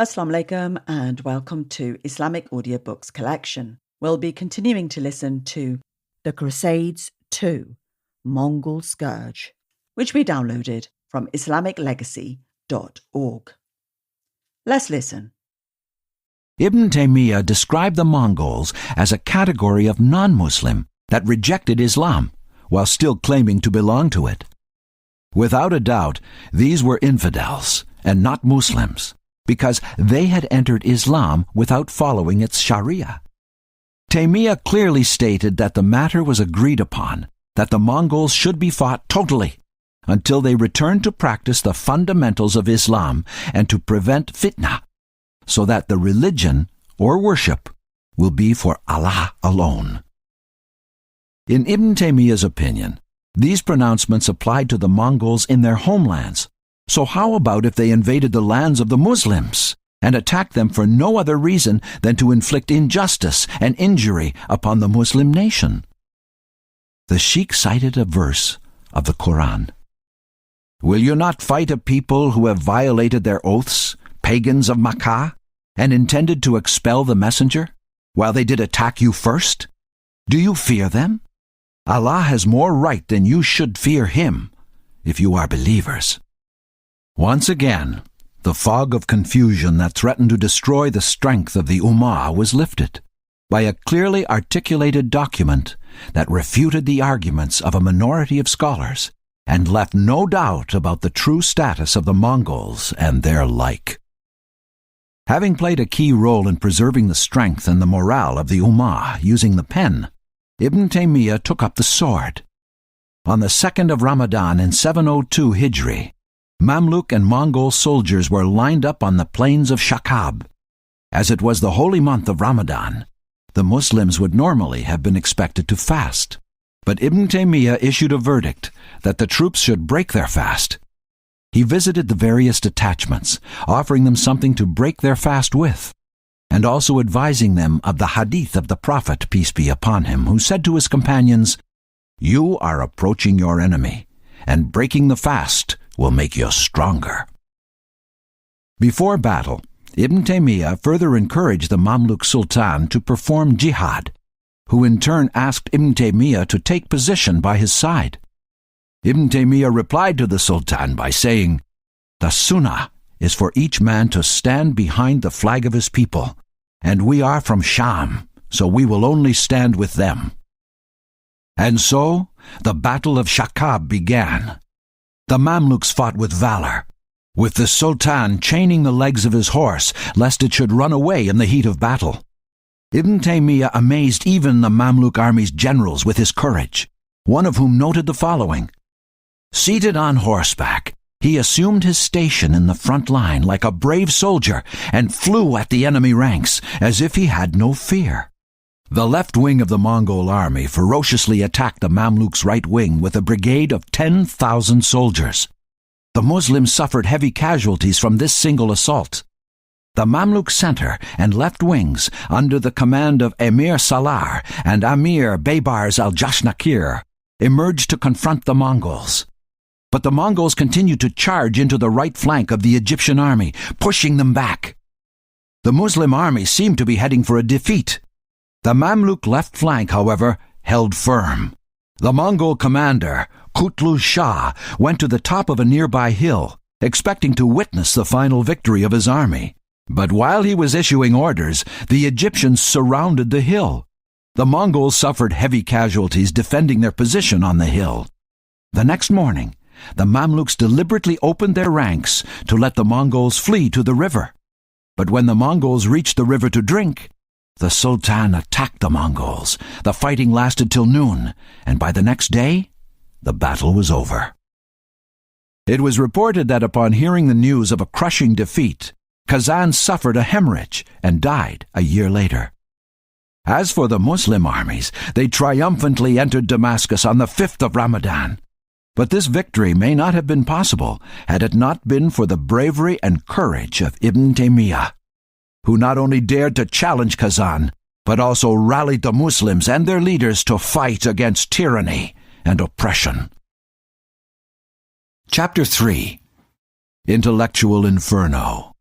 Assalamu alaikum and welcome to Islamic Audiobooks collection. We'll be continuing to listen to The Crusades 2, Mongol Scourge, which we downloaded from IslamicLegacy.org. Let's listen. Ibn Taymiyyah described the Mongols as a category of non-Muslim that rejected Islam while still claiming to belong to it. Without a doubt, these were infidels and not Muslims, because they had entered Islam without following its Sharia. Taymiyyah clearly stated that the matter was agreed upon, that the Mongols should be fought totally until they returned to practice the fundamentals of Islam and to prevent fitna, so that the religion or worship will be for Allah alone. In Ibn Taymiyyah's opinion, these pronouncements applied to the Mongols in their homelands. So how about if they invaded the lands of the Muslims and attacked them for no other reason than to inflict injustice and injury upon the Muslim nation? The sheikh cited a verse of the Quran. "Will you not fight a people who have violated their oaths, pagans of Makkah, and intended to expel the messenger, while they did attack you first? Do you fear them? Allah has more right than you should fear him, if you are believers." Once again, the fog of confusion that threatened to destroy the strength of the Ummah was lifted by a clearly articulated document that refuted the arguments of a minority of scholars and left no doubt about the true status of the Mongols and their like. Having played a key role in preserving the strength and the morale of the Ummah using the pen, Ibn Taymiyyah took up the sword. On the 2nd of Ramadan in 702 Hijri, Mamluk and Mongol soldiers were lined up on the plains of Shakab. As it was the holy month of Ramadan, the Muslims would normally have been expected to fast. But Ibn Taymiyyah issued a verdict that the troops should break their fast. He visited the various detachments, offering them something to break their fast with, and also advising them of the hadith of the Prophet, peace be upon him, who said to his companions, "You are approaching your enemy, and breaking the fast will make you stronger." Before battle, Ibn Taymiyyah further encouraged the Mamluk Sultan to perform jihad, who in turn asked Ibn Taymiyyah to take position by his side. Ibn Taymiyyah replied to the Sultan by saying, "The sunnah is for each man to stand behind the flag of his people, and we are from Sham, so we will only stand with them." And so, the Battle of Shakab began. The Mamluks fought with valor, with the Sultan chaining the legs of his horse lest it should run away in the heat of battle. Ibn Taymiyyah amazed even the Mamluk army's generals with his courage, one of whom noted the following: "Seated on horseback, he assumed his station in the front line like a brave soldier and flew at the enemy ranks as if he had no fear." The left wing of the Mongol army ferociously attacked the Mamluks' right wing with a brigade of 10,000 soldiers. The Muslims suffered heavy casualties from this single assault. The Mamluk center and left wings, under the command of Emir Salar and Amir Baybars al-Jashnakir, emerged to confront the Mongols. But the Mongols continued to charge into the right flank of the Egyptian army, pushing them back. The Muslim army seemed to be heading for a defeat. The Mamluk left flank, however, held firm. The Mongol commander, Kutluz Shah, went to the top of a nearby hill, expecting to witness the final victory of his army. But while he was issuing orders, the Egyptians surrounded the hill. The Mongols suffered heavy casualties defending their position on the hill. The next morning, the Mamluks deliberately opened their ranks to let the Mongols flee to the river. But when the Mongols reached the river to drink, the Sultan attacked the Mongols. The fighting lasted till noon, and by the next day, the battle was over. It was reported that upon hearing the news of a crushing defeat, Kazan suffered a hemorrhage and died a year later. As for the Muslim armies, they triumphantly entered Damascus on the 5th of Ramadan. But this victory may not have been possible had it not been for the bravery and courage of Ibn Taymiyyah, who not only dared to challenge Kazan, but also rallied the Muslims and their leaders to fight against tyranny and oppression. Chapter 3. Intellectual Inferno.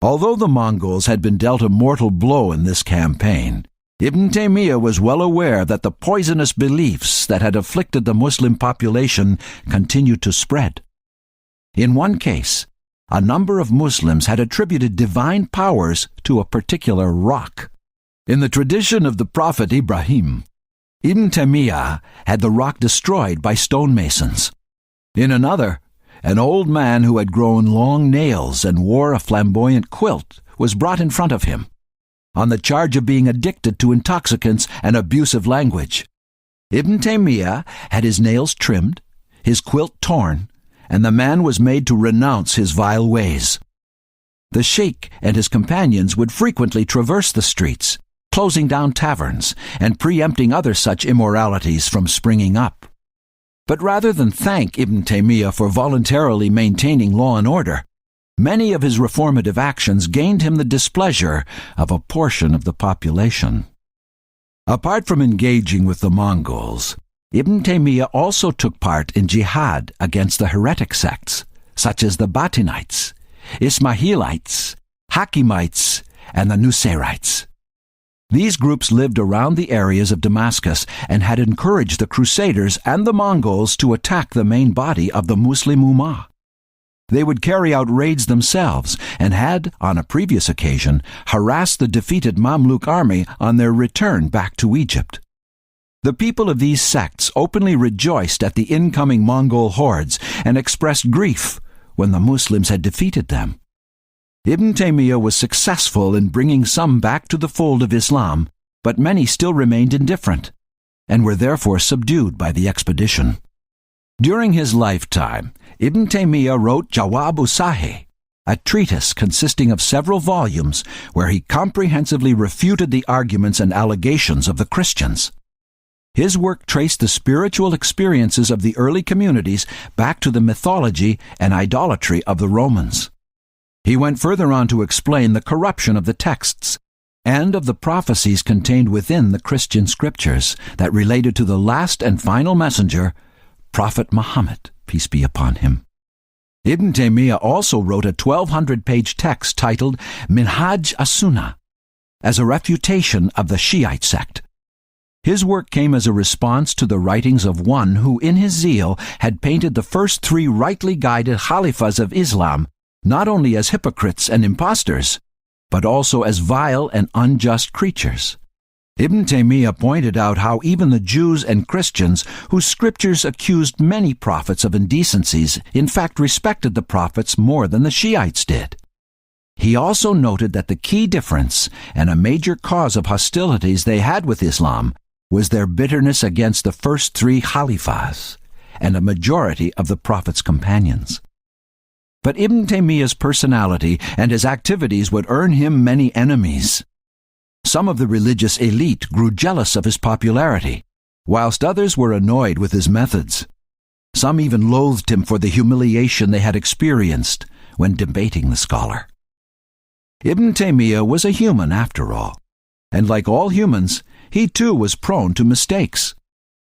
Although the Mongols had been dealt a mortal blow in this campaign, Ibn Taymiyyah was well aware that the poisonous beliefs that had afflicted the Muslim population continued to spread. In one case, a number of Muslims had attributed divine powers to a particular rock. In the tradition of the Prophet Ibrahim, Ibn Taymiyyah had the rock destroyed by stonemasons. In another, an old man who had grown long nails and wore a flamboyant quilt was brought in front of him, on the charge of being addicted to intoxicants and abusive language. Ibn Taymiyyah had his nails trimmed, his quilt torn, and the man was made to renounce his vile ways. The sheikh and his companions would frequently traverse the streets, closing down taverns and preempting other such immoralities from springing up. But rather than thank Ibn Taymiyyah for voluntarily maintaining law and order, many of his reformative actions gained him the displeasure of a portion of the population. Apart from engaging with the Mongols, Ibn Taymiyyah also took part in jihad against the heretic sects, such as the Batinites, Ismailites, Hakimites, and the Nusayrites. These groups lived around the areas of Damascus and had encouraged the Crusaders and the Mongols to attack the main body of the Muslim Ummah. They would carry out raids themselves and had, on a previous occasion, harassed the defeated Mamluk army on their return back to Egypt. The people of these sects openly rejoiced at the incoming Mongol hordes and expressed grief when the Muslims had defeated them. Ibn Taymiyyah was successful in bringing some back to the fold of Islam, but many still remained indifferent and were therefore subdued by the expedition. During his lifetime, Ibn Taymiyyah wrote Jawab-u-Sahih, a treatise consisting of several volumes where he comprehensively refuted the arguments and allegations of the Christians. His work traced the spiritual experiences of the early communities back to the mythology and idolatry of the Romans. He went further on to explain the corruption of the texts and of the prophecies contained within the Christian scriptures that related to the last and final messenger, Prophet Muhammad, peace be upon him. Ibn Taymiyyah also wrote a 1,200-page text titled Minhaj as-Sunnah as a refutation of the Shiite sect. His work came as a response to the writings of one who, in his zeal, had painted the first three rightly guided Khalifas of Islam not only as hypocrites and impostors, but also as vile and unjust creatures. Ibn Taymiyyah pointed out how even the Jews and Christians, whose scriptures accused many prophets of indecencies, in fact respected the prophets more than the Shiites did. He also noted that the key difference and a major cause of hostilities they had with Islam was their bitterness against the first three Khalifas and a majority of the Prophet's companions. But Ibn Taymiyyah's personality and his activities would earn him many enemies. Some of the religious elite grew jealous of his popularity, whilst others were annoyed with his methods. Some even loathed him for the humiliation they had experienced when debating the scholar. Ibn Taymiyyah was a human after all, and like all humans, he too was prone to mistakes.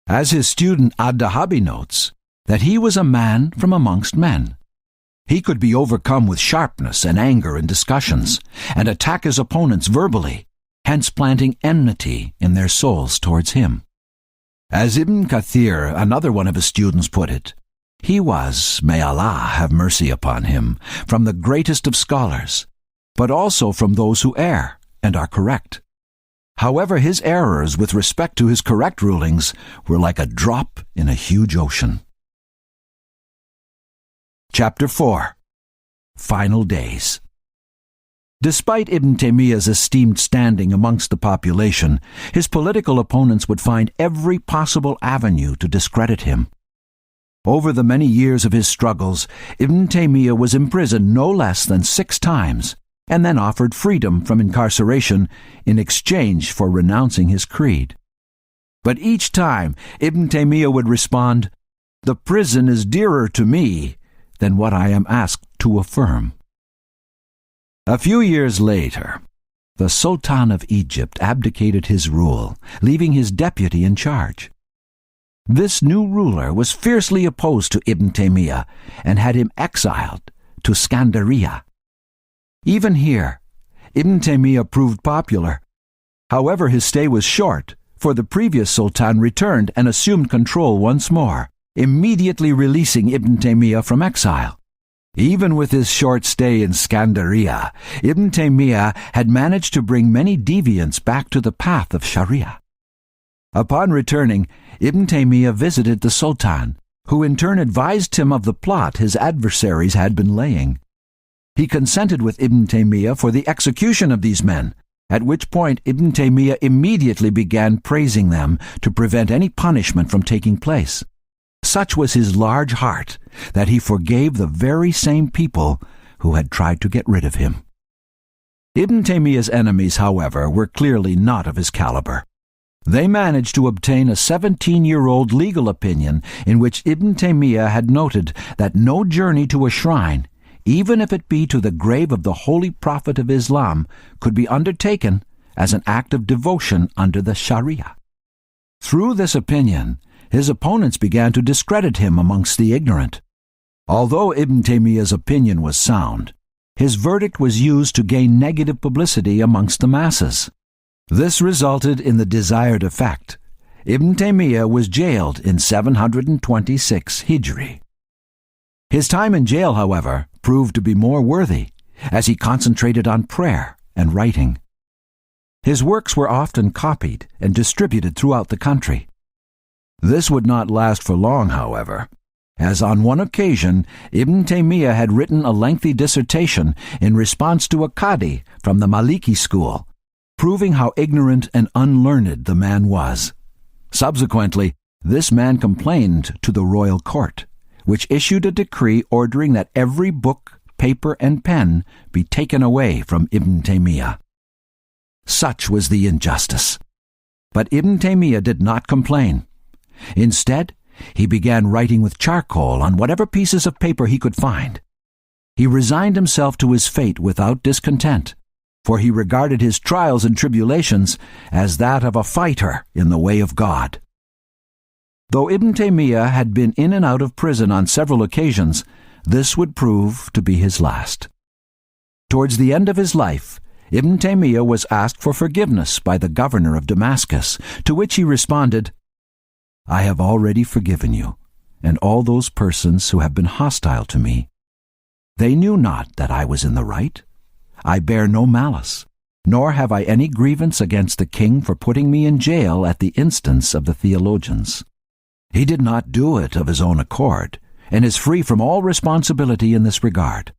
As his student Ad-Dahabi notes, that he was a man from amongst men. He could be overcome with sharpness and anger in discussions, and attack his opponents verbally, hence planting enmity in their souls towards him. As Ibn Kathir, another one of his students, put it, he was, may Allah have mercy upon him, from the greatest of scholars, but also from those who err and are correct. However, his errors with respect to his correct rulings were like a drop in a huge ocean. Chapter 4. Final Days. Despite Ibn Taymiyyah's esteemed standing amongst the population, his political opponents would find every possible avenue to discredit him. Over the many years of his struggles, Ibn Taymiyyah was imprisoned no less than 6 times, and then offered freedom from incarceration in exchange for renouncing his creed. But each time, Ibn Taymiyyah would respond, "The prison is dearer to me than what I am asked to affirm." A few years later, the Sultan of Egypt abdicated his rule, leaving his deputy in charge. This new ruler was fiercely opposed to Ibn Taymiyyah and had him exiled to Skandaria. Even here, Ibn Taymiyyah proved popular. However, his stay was short, for the previous sultan returned and assumed control once more, immediately releasing Ibn Taymiyyah from exile. Even with his short stay in Skandaria, Ibn Taymiyyah had managed to bring many deviants back to the path of Sharia. Upon returning, Ibn Taymiyyah visited the sultan, who in turn advised him of the plot his adversaries had been laying. He consented with Ibn Taymiyyah for the execution of these men, at which point Ibn Taymiyyah immediately began praising them to prevent any punishment from taking place. Such was his large heart that he forgave the very same people who had tried to get rid of him. Ibn Taymiyyah's enemies, however, were clearly not of his caliber. They managed to obtain a 17-year-old legal opinion in which Ibn Taymiyyah had noted that no journey to a shrine, even if it be to the grave of the holy prophet of Islam, could be undertaken as an act of devotion under the Sharia. Through this opinion, his opponents began to discredit him amongst the ignorant. Although Ibn Taymiyyah's opinion was sound, his verdict was used to gain negative publicity amongst the masses. This resulted in the desired effect. Ibn Taymiyyah was jailed in 726 Hijri. His time in jail, however, proved to be more worthy, as he concentrated on prayer and writing. His works were often copied and distributed throughout the country. This would not last for long, however, as on one occasion Ibn Taymiyyah had written a lengthy dissertation in response to a Qadi from the Maliki school, proving how ignorant and unlearned the man was. Subsequently, this man complained to the royal court, which issued a decree ordering that every book, paper, and pen be taken away from Ibn Taymiyyah. Such was the injustice. But Ibn Taymiyyah did not complain. Instead, he began writing with charcoal on whatever pieces of paper he could find. He resigned himself to his fate without discontent, for he regarded his trials and tribulations as that of a fighter in the way of God. Though Ibn Taymiyyah had been in and out of prison on several occasions, this would prove to be his last. Towards the end of his life, Ibn Taymiyyah was asked for forgiveness by the governor of Damascus, to which he responded, "I have already forgiven you, and all those persons who have been hostile to me. They knew not that I was in the right. I bear no malice, nor have I any grievance against the king for putting me in jail at the instance of the theologians. He did not do it of his own accord, and is free from all responsibility in this regard.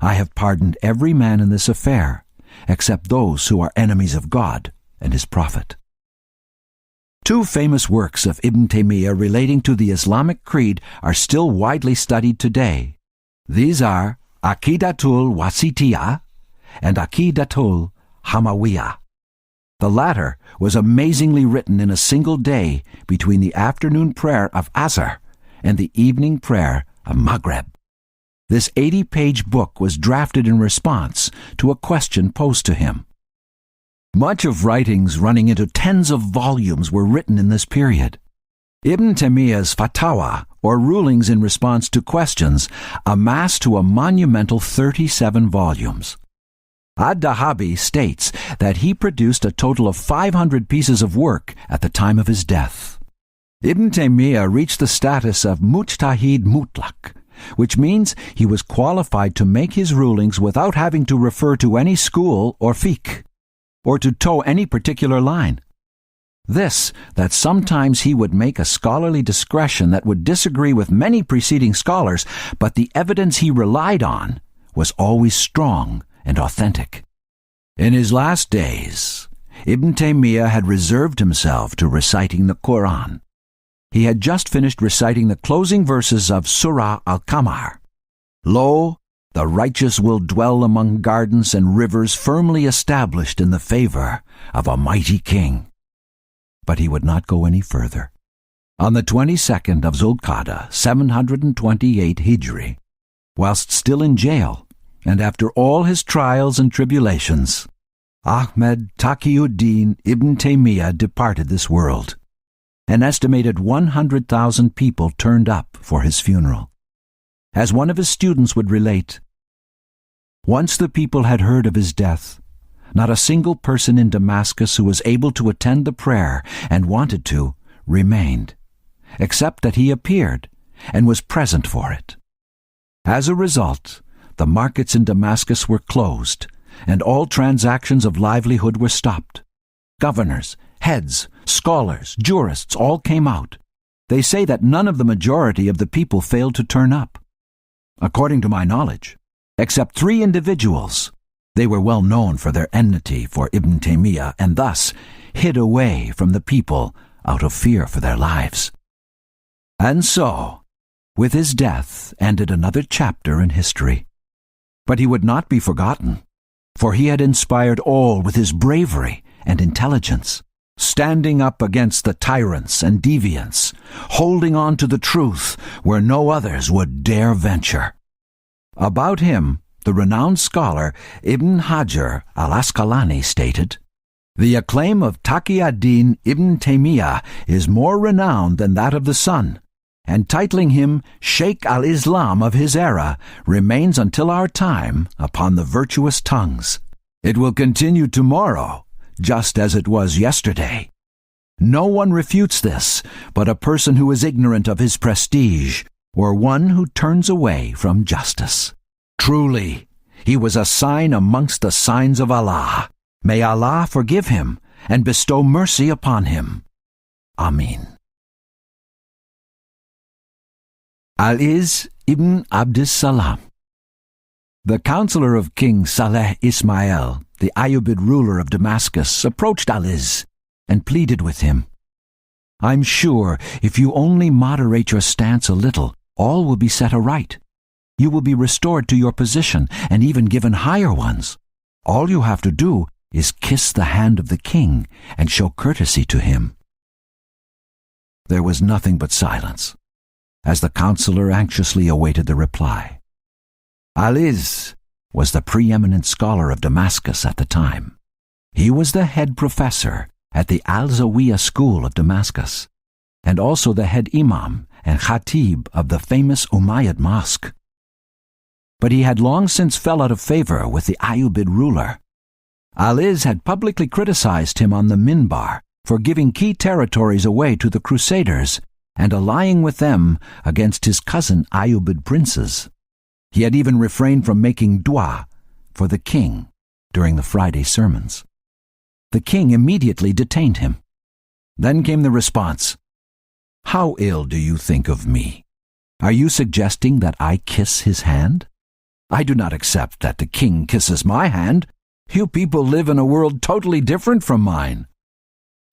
I have pardoned every man in this affair, except those who are enemies of God and his prophet." Two famous works of Ibn Taymiyyah relating to the Islamic creed are still widely studied today. These are Aqidatul Wasitiyah and Aqidatul Hamawiyah. The latter was amazingly written in a single day between the afternoon prayer of Asr and the evening prayer of Maghrib. This 80-page book was drafted in response to a question posed to him. Much of writings running into tens of volumes were written in this period. Ibn Taymiyyah's fatwa, or rulings in response to questions, amassed to a monumental 37 volumes. Ad-Dahabi states that he produced a total of 500 pieces of work at the time of his death. Ibn Taymiyyah reached the status of Mujtahid Mutlaq, which means he was qualified to make his rulings without having to refer to any school or fiqh, or to toe any particular line. This, that sometimes he would make a scholarly discretion that would disagree with many preceding scholars, but the evidence he relied on was always strong and authentic. In his last days, Ibn Taymiyyah had reserved himself to reciting the Quran. He had just finished reciting the closing verses of Surah Al-Qamar. Lo, the righteous will dwell among gardens and rivers firmly established in the favor of a mighty king. But he would not go any further. On the 22nd of Zulqa'dah, 728 Hijri, whilst still in jail, and after all his trials and tribulations, Ahmed Taqiyuddin Ibn Taymiyyah departed this world. An estimated 100,000 people turned up for his funeral. As one of his students would relate, Once the people had heard of his death, not a single person in Damascus who was able to attend the prayer and wanted to remained, except that he appeared and was present for it. As a result, the markets in Damascus were closed, and all transactions of livelihood were stopped. Governors, heads, scholars, jurists all came out. They say that none of the majority of the people failed to turn up. According to my knowledge, except 3 individuals, they were well known for their enmity for Ibn Taymiyyah and thus hid away from the people out of fear for their lives. And so, with his death ended another chapter in history. But he would not be forgotten, for he had inspired all with his bravery and intelligence, standing up against the tyrants and deviants, holding on to the truth where no others would dare venture. About him, the renowned scholar Ibn Hajar al-Asqalani stated, "The acclaim of Taqi ad-Din Ibn Taymiyyah is more renowned than that of the sun, and titling him Sheikh al-Islam of his era remains until our time upon the virtuous tongues. It will continue tomorrow, just as it was yesterday. No one refutes this but a person who is ignorant of his prestige, or one who turns away from justice. Truly, he was a sign amongst the signs of Allah. May Allah forgive him and bestow mercy upon him. Amin." Al-Izz ibn Abdus Salam. The counselor of King Saleh Ismail, the Ayyubid ruler of Damascus, approached Al-Izz and pleaded with him, "I'm sure if you only moderate your stance a little, all will be set aright. You will be restored to your position and even given higher ones. All you have to do is kiss the hand of the king and show courtesy to him." There was nothing but silence, as the counselor anxiously awaited the reply. Al-Izz was the preeminent scholar of Damascus at the time. He was the head professor at the Al-Zawiya school of Damascus, and also the head imam and khatib of the famous Umayyad mosque. But he had long since fell out of favor with the Ayyubid ruler. Al-Izz had publicly criticized him on the minbar for giving key territories away to the Crusaders and allying with them against his cousin Ayyubid princes. He had even refrained from making dua for the king during the Friday sermons. The king immediately detained him. Then came the response, "How ill do you think of me? Are you suggesting that I kiss his hand? I do not accept that the king kisses my hand. You people live in a world totally different from mine."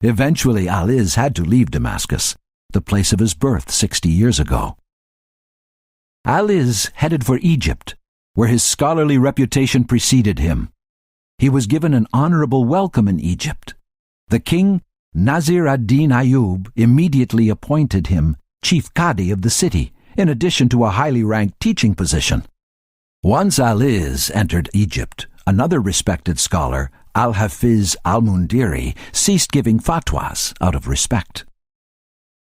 Eventually, Al-Izz had to leave Damascus, the place of his birth 60 years ago. Al-Izz headed for Egypt, where his scholarly reputation preceded him. He was given an honorable welcome in Egypt. The king, Nasir ad-Din Ayyub, immediately appointed him chief qadi of the city, in addition to a highly ranked teaching position. Once Al-Izz entered Egypt, another respected scholar, Al-Hafiz al-Mundiri, ceased giving fatwas out of respect.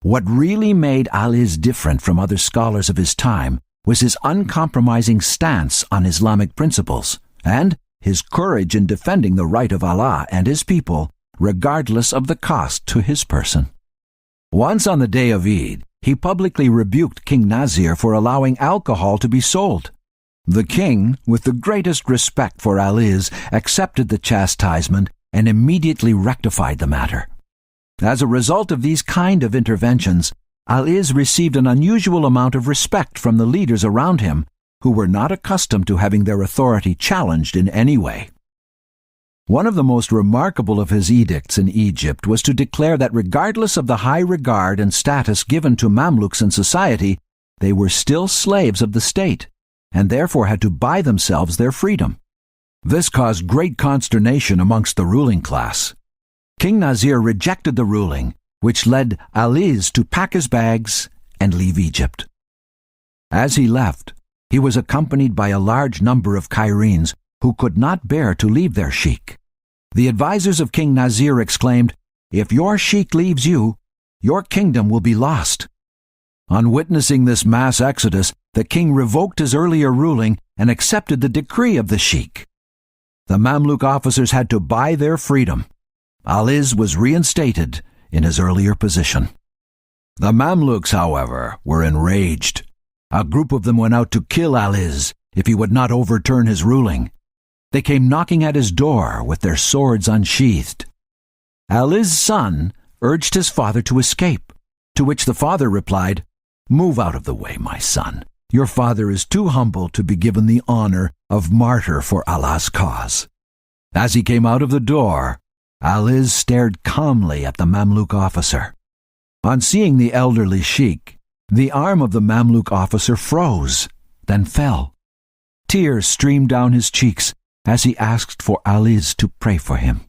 What really made Al-Izz different from other scholars of his time was his uncompromising stance on Islamic principles and his courage in defending the right of Allah and his people, regardless of the cost to his person. Once on the day of Eid, he publicly rebuked King Nasir for allowing alcohol to be sold. The king, with the greatest respect for Al-Izz, accepted the chastisement and immediately rectified the matter. As a result of these kind of interventions, Al-Izz received an unusual amount of respect from the leaders around him, who were not accustomed to having their authority challenged in any way. One of the most remarkable of his edicts in Egypt was to declare that regardless of the high regard and status given to Mamluks in society, they were still slaves of the state, and therefore had to buy themselves their freedom. This caused great consternation amongst the ruling class. King Nasir rejected the ruling, which led Al-Izz to pack his bags and leave Egypt. As he left, he was accompanied by a large number of Cairenes who could not bear to leave their sheikh. The advisers of King Nasir exclaimed, "If your sheikh leaves you, your kingdom will be lost." On witnessing this mass exodus, the king revoked his earlier ruling and accepted the decree of the sheikh. The Mamluk officers had to buy their freedom. Aliz was reinstated in his earlier position. The Mamluks, however, were enraged. A group of them went out to kill Aliz if he would not overturn his ruling. They came knocking at his door with their swords unsheathed. Aliz's son urged his father to escape, to which the father replied, "Move out of the way, my son. Your father is too humble to be given the honor of martyr for Allah's cause." As he came out of the door, Aliz stared calmly at the Mamluk officer. On seeing the elderly sheikh, the arm of the Mamluk officer froze, then fell. Tears streamed down his cheeks as he asked for Aliz to pray for him.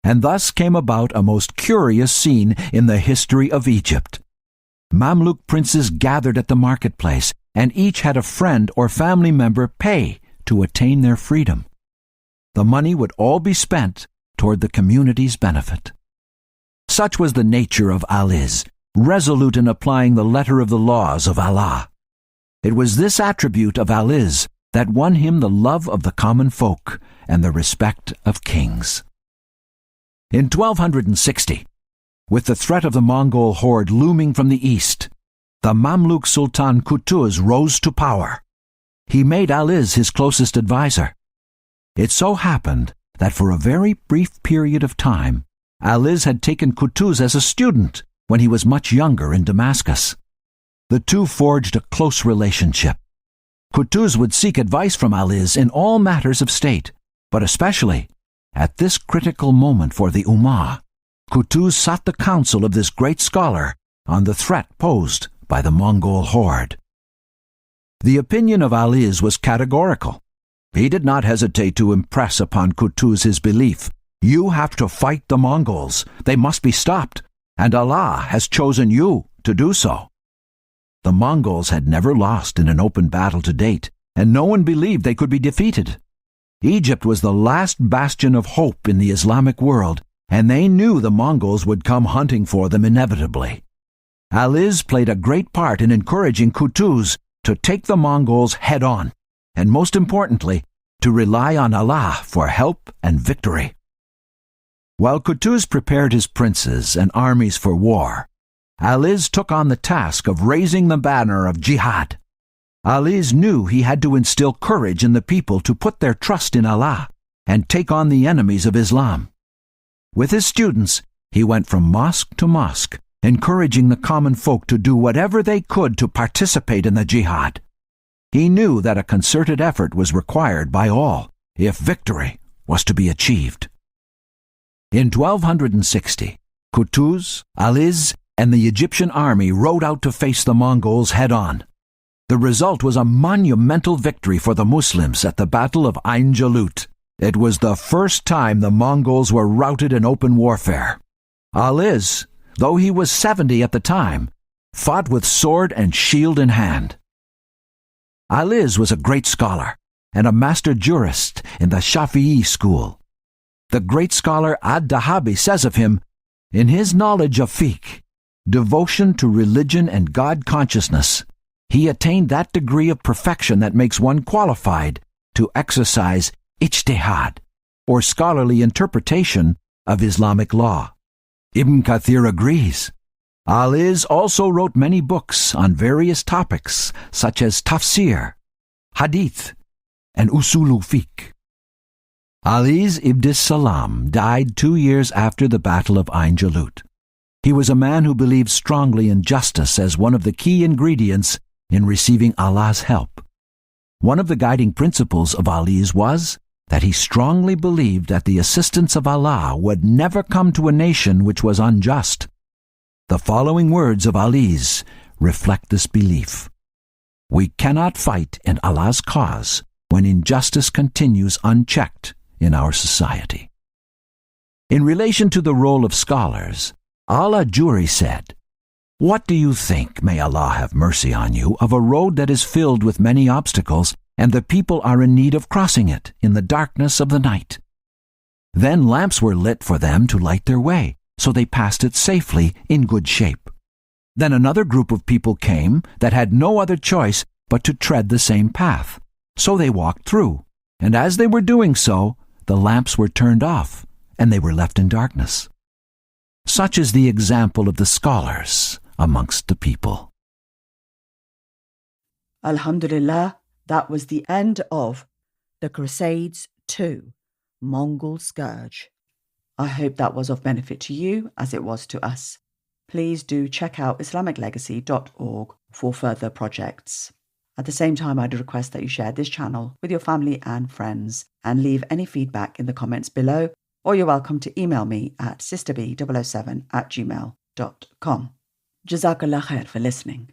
And thus came about a most curious scene in the history of Egypt. Mamluk princes gathered at the marketplace, and each had a friend or family member pay to attain their freedom. The money would all be spent toward the community's benefit. Such was the nature of Aliz, resolute in applying the letter of the laws of Allah. It was this attribute of Aliz that won him the love of the common folk and the respect of kings. In 1260, with the threat of the Mongol horde looming from the east, the Mamluk Sultan Qutuz rose to power. He made Aliz his closest advisor. It so happened that for a very brief period of time, Aliz had taken Qutuz as a student when he was much younger in Damascus. The two forged a close relationship. Qutuz would seek advice from Aliz in all matters of state, but especially at this critical moment for the Ummah. Qutuz sought the counsel of this great scholar on the threat posed by the Mongol horde. The opinion of Aliz was categorical. He did not hesitate to impress upon Qutuz his belief: "You have to fight the Mongols. They must be stopped, and Allah has chosen you to do so." The Mongols had never lost in an open battle to date, and no one believed they could be defeated. Egypt was the last bastion of hope in the Islamic world, and they knew the Mongols would come hunting for them inevitably. Aliz played a great part in encouraging Qutuz to take the Mongols head-on, and most importantly, to rely on Allah for help and victory. While Qutuz prepared his princes and armies for war, Aliz took on the task of raising the banner of jihad. Aliz knew he had to instill courage in the people to put their trust in Allah and take on the enemies of Islam. With his students, he went from mosque to mosque, encouraging the common folk to do whatever they could to participate in the jihad. He knew that a concerted effort was required by all if victory was to be achieved. In 1260, Qutuz, Aliz, and the Egyptian army rode out to face the Mongols head-on. The result was a monumental victory for the Muslims at the Battle of Ain Jalut. It was the first time the Mongols were routed in open warfare. Aliz, though he was 70 at the time, fought with sword and shield in hand. Aliz was a great scholar and a master jurist in the Shafi'i school. The great scholar Ad-Dahabi says of him, in his knowledge of fiqh, devotion to religion and God consciousness, he attained that degree of perfection that makes one qualified to exercise ijtihad, or scholarly interpretation of Islamic law. Ibn Kathir agrees. Aliz also wrote many books on various topics such as tafsir, hadith, and usulul fiqh. Aliz ibn Salam died 2 years after the Battle of Ain Jalut. He was a man who believed strongly in justice as one of the key ingredients in receiving Allah's help. One of the guiding principles of Aliz was that he strongly believed that the assistance of Allah would never come to a nation which was unjust. The following words of Aliz reflect this belief: "We cannot fight in Allah's cause when injustice continues unchecked in our society." In relation to the role of scholars, Al-Ajuri said, "What do you think, may Allah have mercy on you, of a road that is filled with many obstacles, and the people are in need of crossing it in the darkness of the night? Then lamps were lit for them to light their way, so they passed it safely in good shape. Then another group of people came that had no other choice but to tread the same path. So they walked through, and as they were doing so, the lamps were turned off, and they were left in darkness. Such is the example of the scholars amongst the people. Alhamdulillah, that was the end of the Crusades 2, Mongol Scourge. I hope that was of benefit to you as it was to us. Please do check out IslamicLegacy.org for further projects. At the same time, I'd request that you share this channel with your family and friends and leave any feedback in the comments below, or you're welcome to email me at sisterb007@gmail.com. Jazakallah khair for listening.